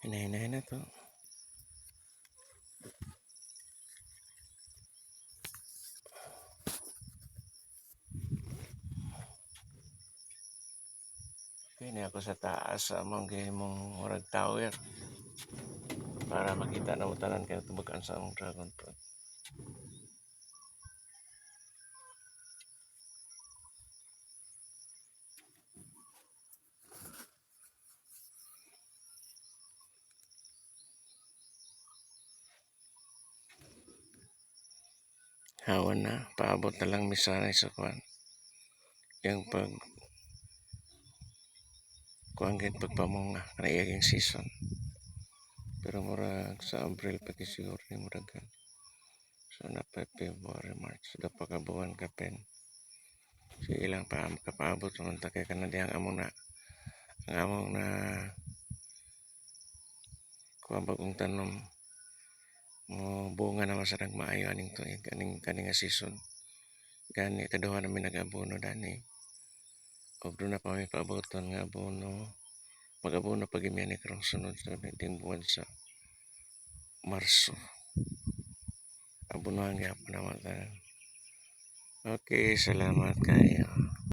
Hinay-hinay na to. Kini ako sa taas sa among gihimong murag tower para makita na mo tanan kay tubukan sa among dragon fruit. Hawan na, paabot na lang misanay sa kwan. Yung kuan gid pagpamunga na iyang season. Pero murag sa April pa siguro ni murag gan. So na pa February, March, da pa ka buwan ka pen. So ilang pa makapaabot naman ta kay kanang diyang among na kuan bagong tanom mo bunga naman sa nagmaayo aning tuig kaning nga season. Gani kaduha namin nag-abono dani. Og doon na pa may paaboton nga abono. Mag-abono pag imyan karong sunod sa ting buwan sa Marso. Abonohan gyapon naman tanan. Okay, salamat kayo.